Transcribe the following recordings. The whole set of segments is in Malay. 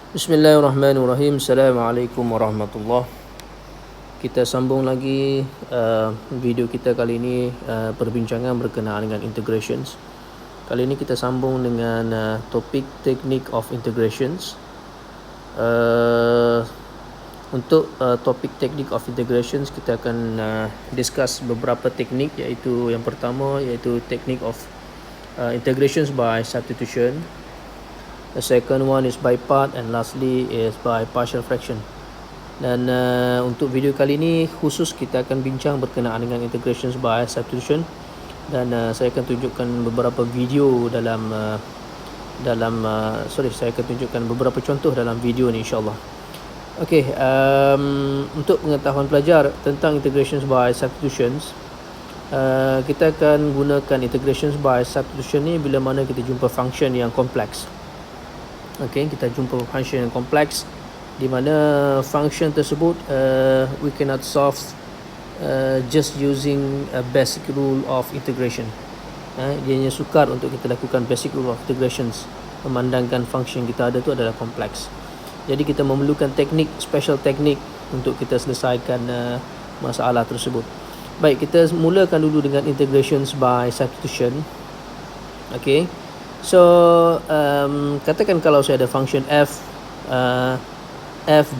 Bismillahirrahmanirrahim. Assalamualaikum warahmatullahi. Kita sambung lagi video kita kali ini, perbincangan berkenaan dengan integrations. Kali ini kita sambung dengan topik technique of integrations. Untuk topik technique of integrations, kita akan discuss beberapa teknik, iaitu yang pertama iaitu technique of integrations by substitution. The second one is by part, and lastly is by partial fraction. Dan untuk video kali ini khusus kita akan bincang berkenaan dengan integrations by substitution, dan saya akan tunjukkan beberapa video saya akan tunjukkan beberapa contoh dalam video ni, insyaAllah. Okey, untuk pengetahuan pelajar tentang integrations by substitutions, kita akan gunakan integrations by substitution ni bila mana kita jumpa function yang kompleks. Okey, kita jumpa function yang kompleks di mana function tersebut we cannot solve just using a basic rule of integration. Dia hanya sukar untuk kita lakukan basic rule of integrations, memandangkan function kita ada tu adalah kompleks. Jadi kita memerlukan teknik, special teknik untuk kita selesaikan masalah tersebut. Baik, kita mulakan dulu dengan integrations by substitution. Okey. So katakan kalau saya ada function f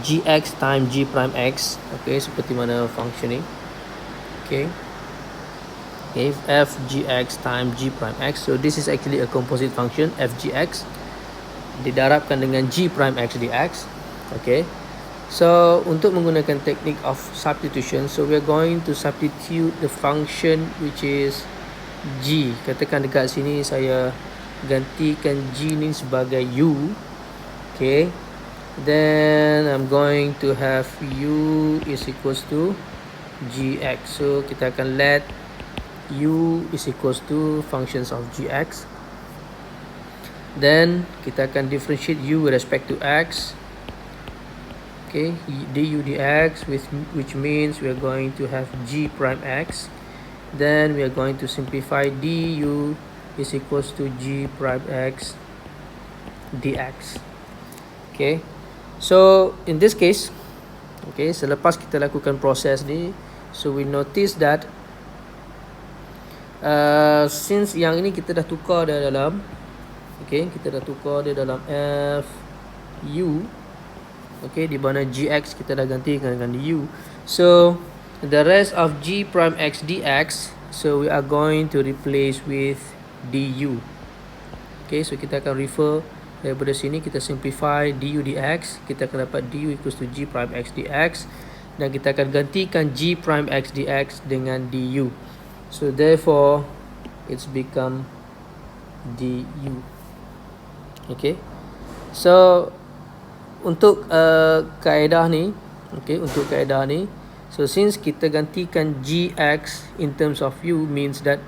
gx times g prime x, okay, seperti mana function ni, okay, f gx times g prime x. So this is actually a composite function, f gx didarabkan dengan g prime x dx. Okay, so untuk menggunakan technique of substitution, so we are going to substitute the function which is g. Katakan dekat sini saya gantikan g ni sebagai u. Okay, then I'm going to have u is equals to gx. So kita akan let u is equals to functions of gx. Then kita akan differentiate u with respect to x. Okay, du dx, which means we are going to have g prime x. Then we are going to simplify du is equals to g prime x dx. Okay, so in this case, okay, selepas kita lakukan proses ni, so we notice that since yang ini kita dah tukar dia dalam, okay, kita dah tukar dia dalam f u, okay, di mana gx kita dah gantikan dengan du. So the rest of g prime x dx, so we are going to replace with du. Okay, so kita akan refer daripada sini, kita simplify du dx, kita akan dapat du equals to g prime x dx, dan kita akan gantikan g prime x dx dengan du. So therefore it's become du. Okay, so untuk kaedah ni, okay, untuk kaedah ni, so since kita gantikan gx in terms of u, means that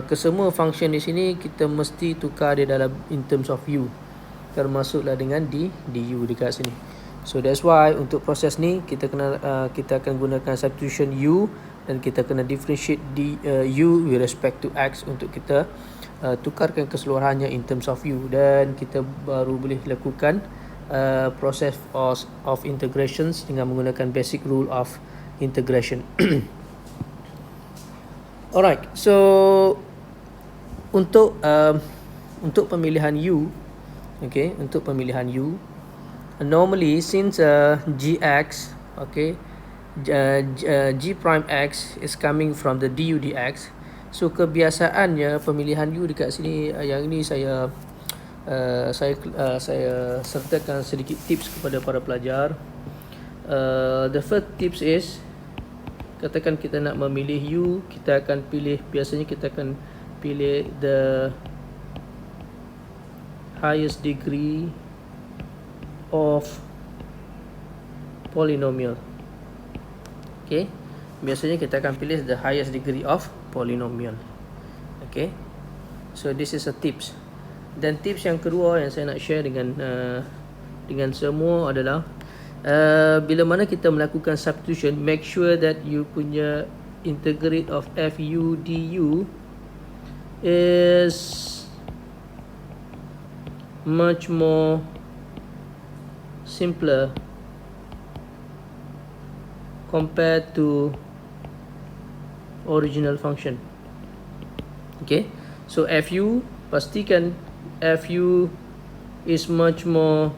kesemua function di sini kita mesti tukar dia dalam in terms of u, termasuklah dengan du dekat sini. So that's why untuk proses ni kita akan gunakan substitution u, dan kita kena differentiate u with respect to x untuk kita tukarkan keseluruhannya in terms of u, dan kita baru boleh lakukan process of integrations dengan menggunakan basic rule of integration. Alright, so untuk pemilihan u, okay, untuk pemilihan u, normally since gx, okay, g prime x is coming from the du dx, so kebiasaannya pemilihan u dekat sini, yang ini saya sertakan sedikit tips kepada para pelajar. The first tips is, katakan kita nak memilih u, kita akan pilih, biasanya kita akan pilih the highest degree of polynomial. Okay, biasanya kita akan pilih the highest degree of polynomial. Okay, so this is a tips. Dan tips yang kedua yang saya nak share dengan semua adalah, bila mana kita melakukan substitution, make sure that you punya integrate of fu du is much more simpler compared to original function. Okay, so fu, pastikan fu is much more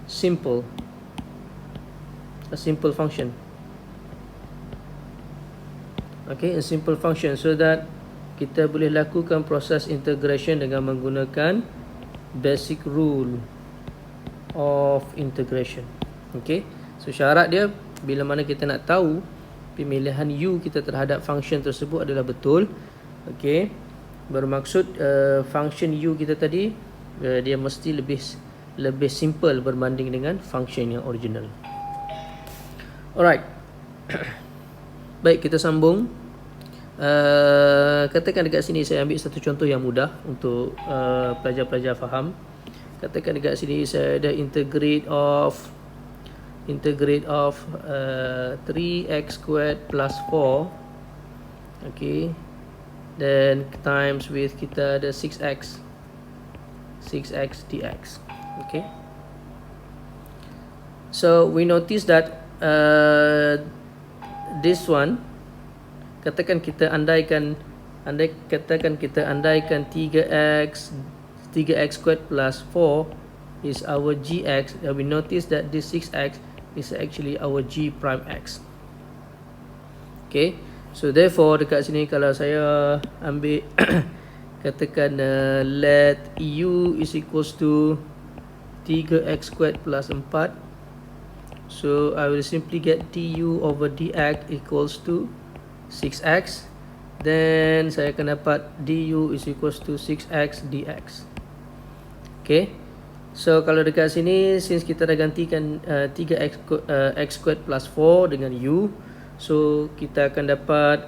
simple, a simple function. Okay, a simple function, so that kita boleh lakukan proses integration dengan menggunakan basic rule of integration. Okay, so syarat dia bila mana kita nak tahu pemilihan u kita terhadap function tersebut adalah betul. Okay, bermaksud function u kita tadi dia mesti lebih simple berbanding dengan function yang original. Alright. Baik, kita sambung. Katakan dekat sini saya ambil satu contoh yang mudah untuk pelajar-pelajar faham. Katakan dekat sini saya ada integrate of 3x squared plus 4. Okay, then times with kita ada 6x dx. Okay, so we notice that this one, katakan kita andaikan 3x squared plus 4 is our gx, and we notice that this 6x is actually our g prime x. Okay, so therefore dekat sini kalau saya ambil katakan let u is equals to 3x squared plus 4, so I will simply get du over dx equals to 6x. Then saya akan dapat du is equals to 6x dx. Okay, so kalau dekat sini, since kita dah gantikan 3x x squared plus 4 dengan u, so kita akan dapat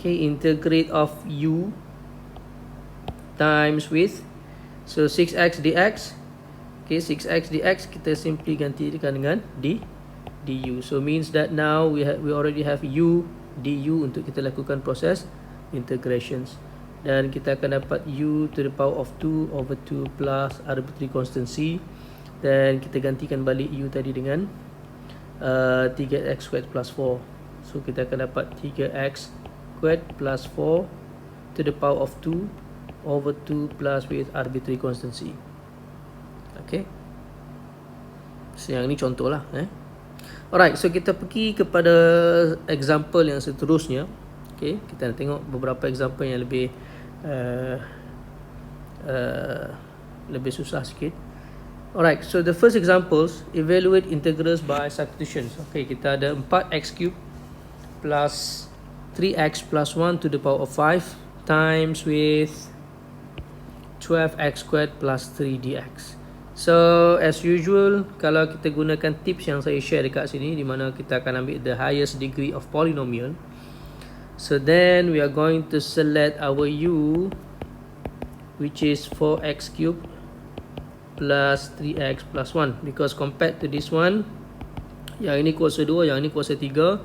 integrate of u times with, so 6x dx. Okay, 6x dx kita simply gantikan dengan du. So means that now we already have u du untuk kita lakukan proses integrations, dan kita akan dapat u to the power of 2 over 2 plus arbitrary constant c, dan kita gantikan balik u tadi dengan 3x squared plus 4, so kita akan dapat 3x squared plus 4 to the power of 2 over 2 plus with arbitrary constant c. Okay, so yang ni contoh lah. Alright, so kita pergi kepada example yang seterusnya. Okay, kita nak tengok beberapa example yang lebih susah sikit. Alright, so the first examples, evaluate integrals by substitution. Okay, kita ada 4x cubed plus 3x plus 1 to the power of 5 times with 12x squared plus 3 dx. So as usual, kalau kita gunakan tips yang saya share dekat sini, di mana kita akan ambil the highest degree of polynomial, so then we are going to select our u, which is 4x cubed plus 3x plus 1, because compared to this one, yang ini kuasa 2, yang ini kuasa 3,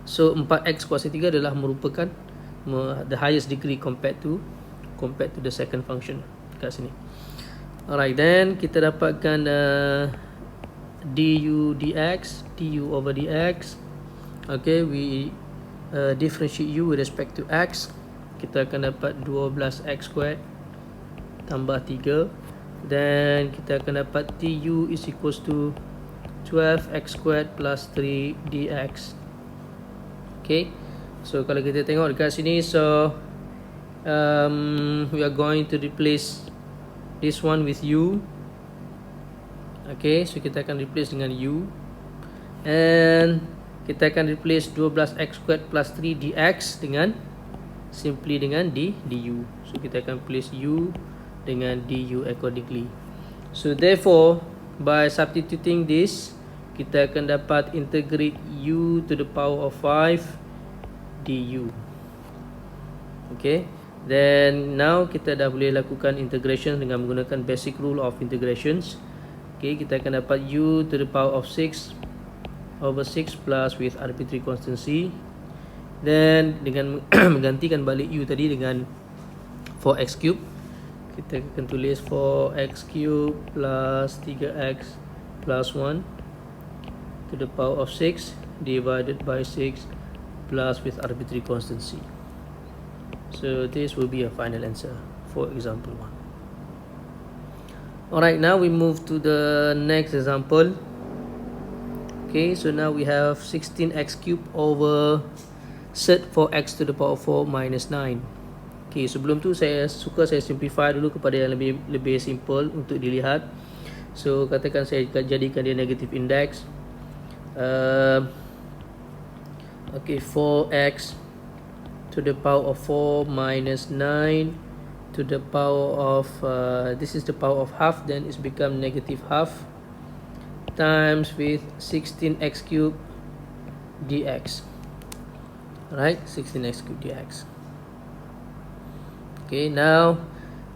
so 4x kuasa 3 adalah merupakan the highest degree compared to the second function dekat sini. Alright, then kita dapatkan du dx, du over dx. Okay, we differentiate u with respect to x. Kita akan dapat 12x squared tambah 3. Then kita akan dapat du is equals to 12x squared plus 3 dx. Okay, so kalau kita tengok dekat sini, so we are going to replace this one with u. Okay, so kita akan replace dengan u, and kita akan replace 12x squared plus 3 dx dengan simply dengan du. So kita akan place u dengan du accordingly. So therefore, by substituting this, kita akan dapat integrate u to the power of 5 du. Okay, then now kita dah boleh lakukan integration dengan menggunakan basic rule of integrations. Okay, kita akan dapat u to the power of 6 over 6 plus with arbitrary constant c. Then dengan menggantikan balik u tadi dengan 4x cube. kita akan tulis 4x cube plus 3x plus 1 to the power of 6 divided by 6 plus with arbitrary constancy. So this will be a final answer for example 1. Alright, now we move to the next example. Okay, so now we have 16x cube over set 4x to the power of 4 minus 9. Okay, sebelum tu saya simplify dulu kepada yang lebih simple untuk dilihat. So katakan saya jadikan dia negative index. Okay, 4x to the power of 4 minus 9 to the power of this is the power of half, then it's become negative half times with 16x cube dx. Right, 16x cube dx. Okay, now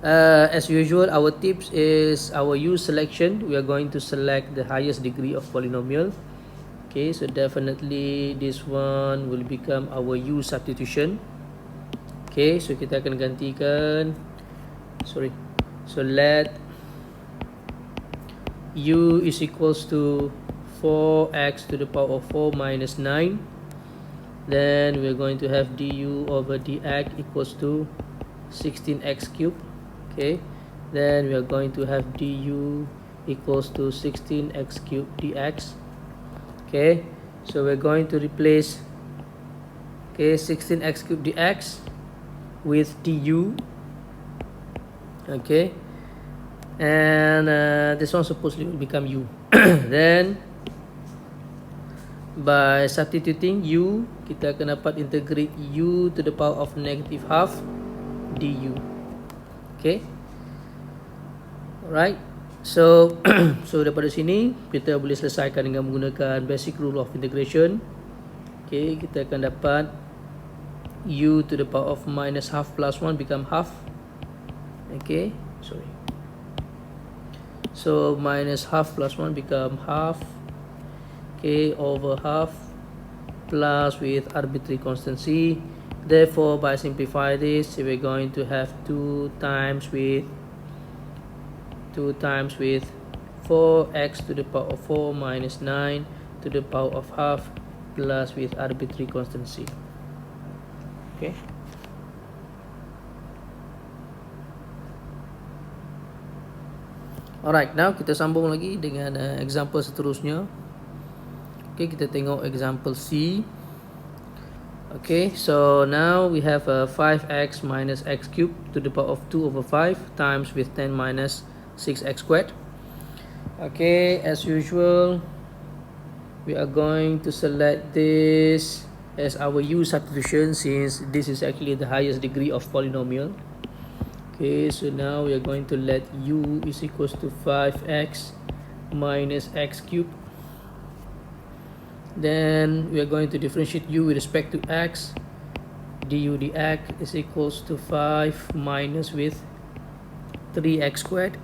as usual, our tips is our U selection. We are going to select the highest degree of polynomial. Okay, so definitely this one will become our U substitution. Okay, so kita akan gantikan, so let U is equals to 4x to the power of 4 minus 9. Then we're going to have du over dx equals to 16x cube. Okay, then we are going to have du equals to 16x cube dx. Okay, so we're going to replace 16x cube dx with du. Okay, and this one supposedly will become u. Then by substituting u, kita akan dapat integrate u to the power of negative half du. Okay, alright, so so daripada sini kita boleh selesaikan dengan menggunakan basic rule of integration. Okay, kita akan dapat u to the power of minus half plus 1 become half. Okay, so minus half plus 1 become half. Okay, over half plus with arbitrary constancy. Therefore, by simplify this, we're going to have 2 times with 4x to the power of 4 minus 9 to the power of half plus with arbitrary constancy. Okay. Alright, now kita sambung lagi dengan example seterusnya. Okay, kita tengok example C. Okay, so now we have 5x minus x cubed to the power of 2 over 5 times with 10 minus 6x squared. Okay, as usual, we are going to select this as our U substitution since this is actually the highest degree of polynomial. Okay, so now we are going to let U is equals to 5x minus x cubed. Then we are going to differentiate u with respect to x. Du dx is equals to 5 minus with 3x squared.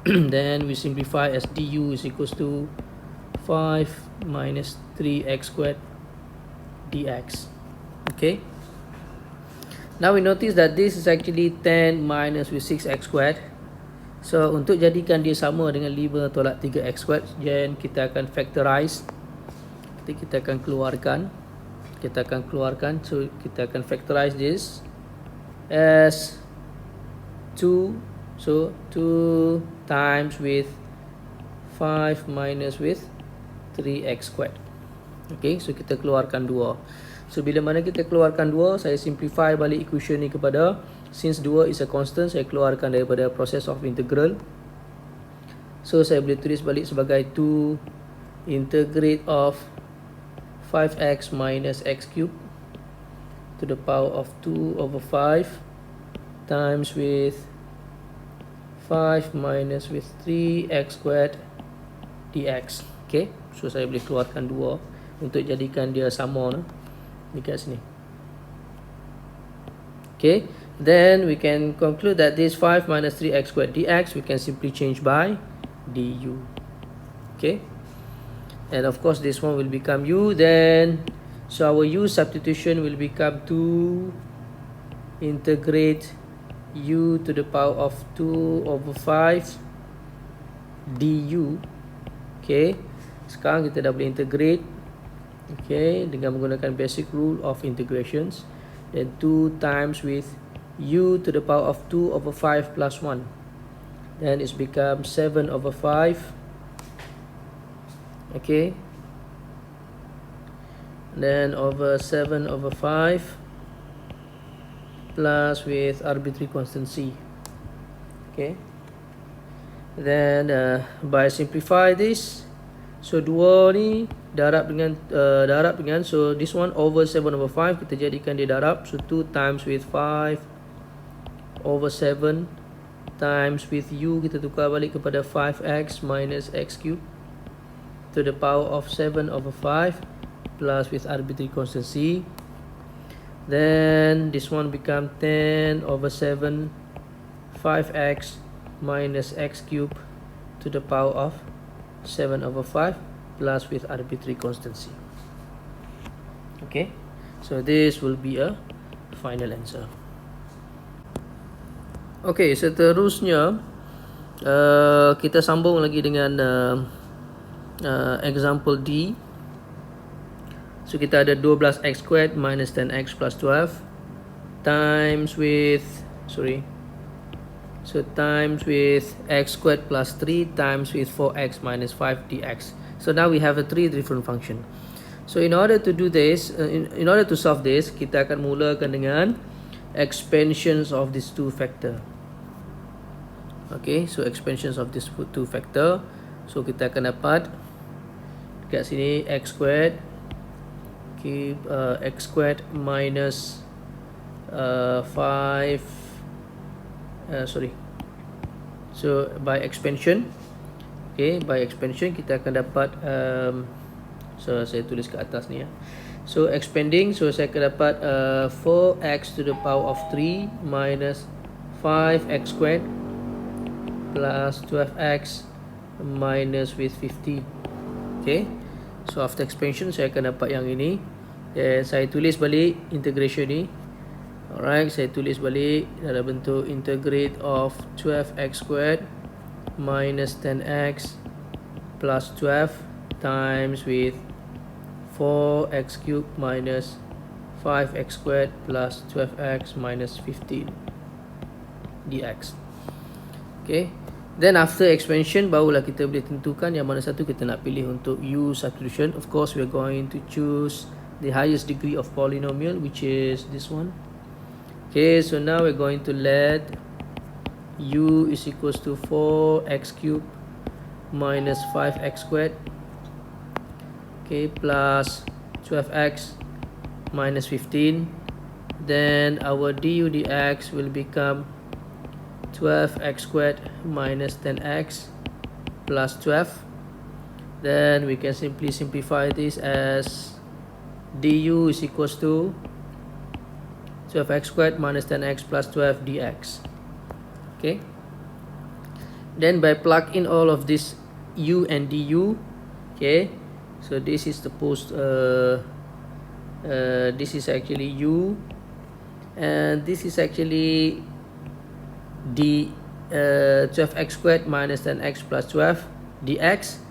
Then we simplify as du is equals to 5 minus 3x squared dx. Okay, now we notice that this is actually 10 minus with 6x squared. So untuk jadikan dia sama dengan 5 tolak 3x squared, then kita akan factorize. Kita akan keluarkan, so kita akan factorize this as 2, so 2 times with 5 minus with 3x squared. Okay, so kita keluarkan 2. So bila mana kita keluarkan 2, saya simplify balik equation ni kepada, since 2 is a constant, saya keluarkan daripada process of integral. So saya boleh tulis balik sebagai 2 integrate of 5x minus x cubed to the power of 2 over 5 times with 5 minus with 3x squared dx. Okay, so saya boleh keluarkan 2 untuk jadikan dia sama dekat sini. Okay, then we can conclude that this 5 minus 3x squared dx we can simply change by du. Okay, and of course this one will become u. Then so our u substitution will become 2 integrate u to the power of 2/5 du. Okay, sekarang kita dah boleh integrate, okay, dengan menggunakan basic rule of integrations. Then 2 times with u to the power of 2/5 plus 1, then it's become 7/5. Okay, then over 7/5 plus with arbitrary constant c. Okay, then by simplify this, so 2 ni darab dengan so this one over 7/5 kita jadikan dia darab, so 2 times with 5/7 times with u kita tukar balik kepada 5x minus x cube to the power of 7/5 plus with arbitrary constant c. Then this one become 10/7 5x minus x cube to the power of 7/5 plus with arbitrary constant c. Okay, so this will be a final answer. Okay, seterusnya kita sambung lagi dengan example D. So kita ada 12x squared minus 10x plus 12 times with times with x squared plus 3 times with 4x minus 5 dx. So now we have a 3 different function. So in order to do this, in order to solve this, kita akan mulakan dengan expansions of these two factor. Okay, so expansions of this two factor. So kita akan dapat dekat sini x squared, okay, x squared minus 5 so by expansion, okay, by expansion kita akan dapat so saya tulis ke atas ni ya. So expanding, so saya akan dapat 4x to the power of 3 minus 5x squared plus 12x minus with 50. Okay, so after expansion saya akan dapat yang ini. Then saya tulis balik integration ni. Alright, saya tulis balik dalam bentuk integrate of 12x squared minus 10x plus 12 times with 4x cubed minus 5x squared plus 12x minus 15 dx. Okay, then after expansion barulah kita boleh tentukan yang mana satu kita nak pilih untuk u substitution. Of course we are going to choose the highest degree of polynomial, which is this one. Okay, so now we're going to let u is equals to 4x cubed minus 5x squared, okay, plus 12x minus 15. Then our du dx will become 12x squared minus 10x plus 12. Then we can simply simplify this as du is equals to 12x squared minus 10x plus 12 dx. Okay, then by plug in all of this u and du, okay, so this is the this is actually u and this is actually d 12x squared minus 10x plus 12 dx.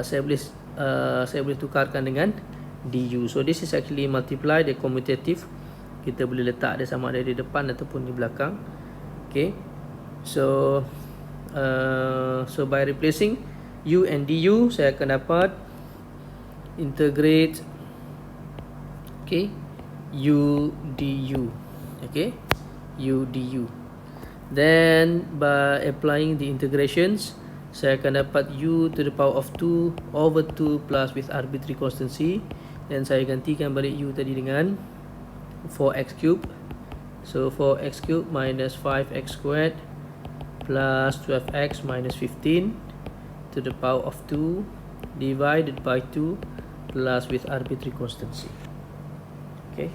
Saya boleh tukarkan dengan du. So this is actually multiply, the commutative. Kita boleh letak dia sama ada di depan ataupun di belakang. Okay, so by replacing u and du, saya akan dapat integrate, okay, u du, okay, u du. Then by applying the integrations, saya akan dapat u to the power of 2 over 2 plus with arbitrary constant c. Dan saya gantikan balik u tadi dengan 4x cubed. So 4x cubed minus 5x squared plus 12x minus 15 to the power of 2 divided by 2 plus with arbitrary constant c. Okay.